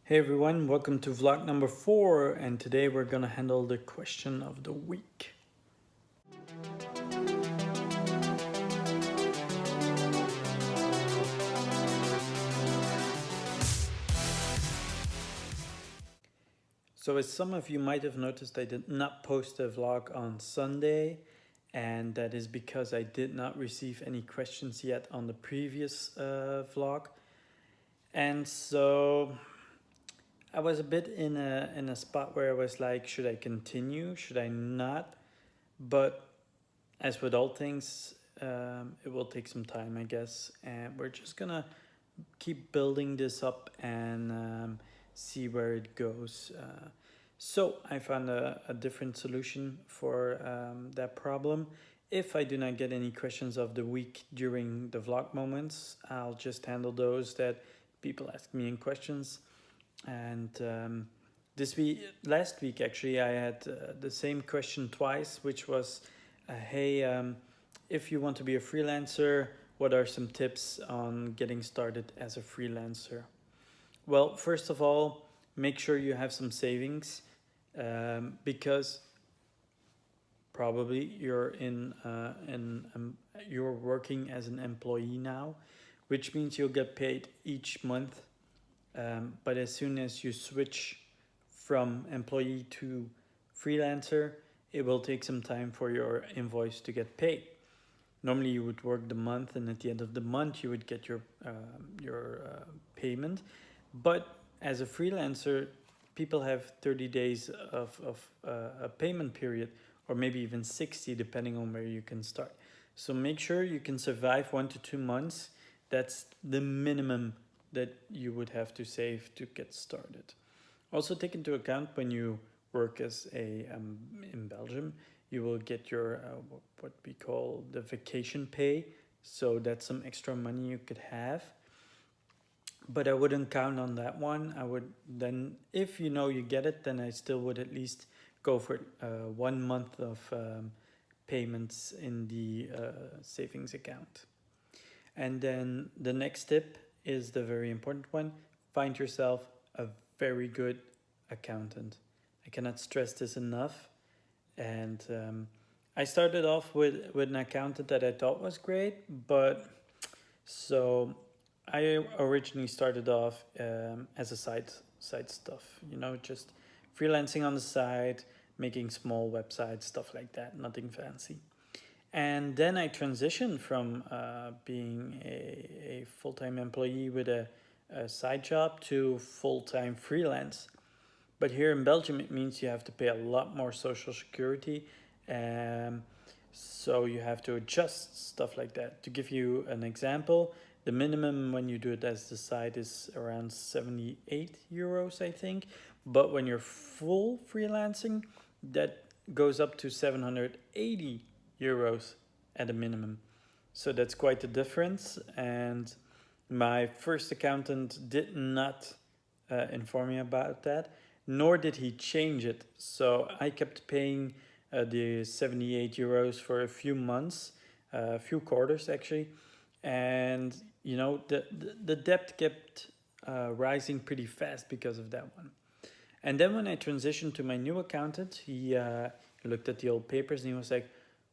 Hey everyone, welcome to vlog number 4, and today we're gonna handle the question of the week. So as some of you might have noticed, I did not post a vlog on Sunday, and that is because I did not receive any questions yet on the previous vlog. And so I was a bit in a spot where I was like, should I continue? Should I not? But as with all things, it will take some time, I guess. And we're just gonna keep building this up and see where it goes. So I found a different solution for that problem. If I do not get any questions of the week during the vlog moments, I'll just handle those that people ask me in questions. And last week actually, I had the same question twice, which was, hey, if you want to be a freelancer, what are some tips on getting started as a freelancer? Well, first of all, make sure you have some savings because probably you're working as an employee now, which means you'll get paid each month. But as soon as you switch from employee to freelancer, it will take some time for your invoice to get paid. Normally, you would work the month, and at the end of the month, you would get your payment. But as a freelancer, people have 30 days of a payment period, or maybe even 60, depending on where you can start. So make sure you can survive 1 to 2 months. That's the minimum that you would have to save to get started. Also take into account when you work as in Belgium, you will get your what we call the vacation pay. So that's some extra money you could have. But I wouldn't count on that one. I would then, if you know you get it, then I still would at least go for 1 month of payments in the savings account. And then the next tip is the very important one. Find yourself a very good accountant. I cannot stress this enough. And I started off with an accountant that I thought was great, but so I originally started off as a side stuff, just freelancing on the side, making small websites, stuff like that, nothing fancy. And then I transitioned from being a full-time employee with a side job to full-time freelance. But here in Belgium, it means you have to pay a lot more social security. So you have to adjust stuff like that. To give you an example, the minimum when you do it as the side is around 78 euros, I think. But when you're full freelancing, that goes up to 780 euros at a minimum. So that's quite a difference. And my first accountant did not inform me about that, nor did he change it. So I kept paying the 78 euros for a few months, a few quarters actually. And, the debt kept rising pretty fast because of that one. And then when I transitioned to my new accountant, he looked at the old papers and he was like,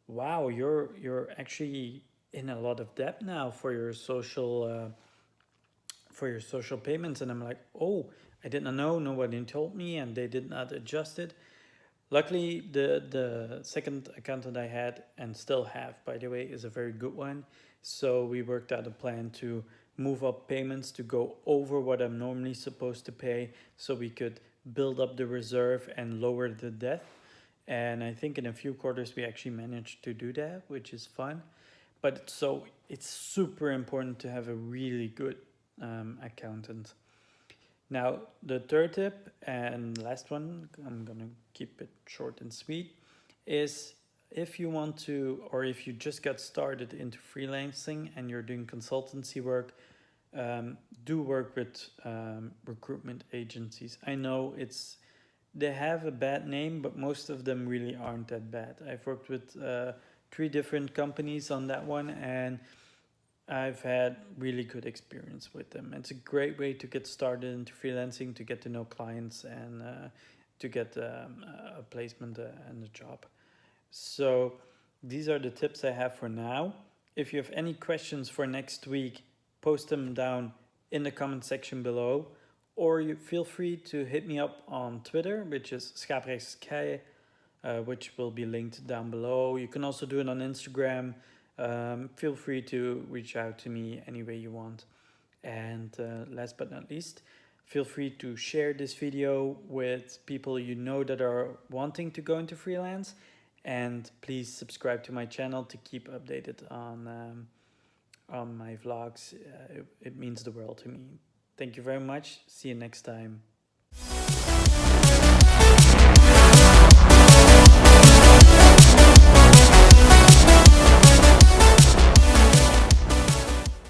wow, you're actually in a lot of debt now for your social payments. And I'm like, oh, I did not know, nobody told me, and they did not adjust it. Luckily, the second accountant I had, and still have, by the way, is a very good one. So we worked out a plan to move up payments to go over what I'm normally supposed to pay, so we could build up the reserve and lower the debt. And I think in a few quarters we actually managed to do that, which is fun. But so it's super important to have a really good accountant. Now, the third tip and last one, I'm gonna keep it short and sweet, is if you want to, or if you just got started into freelancing and you're doing consultancy work, do work with recruitment agencies. I know they have a bad name, but most of them really aren't that bad. I've worked with 3 different companies on that one, and I've had really good experience with them. It's a great way to get started into freelancing, to get to know clients, and to get a placement and a job. So these are the tips I have for now. If you have any questions for next week, post them down in the comment section below, or you feel free to hit me up on Twitter, which is Schaaprechtskeie, which will be linked down below. You can also do it on Instagram. Feel free to reach out to me any way you want. And last but not least, feel free to share this video with people you know that are wanting to go into freelance. And please subscribe to my channel to keep updated on my vlogs. It means the world to me. Thank you very much. See you next time.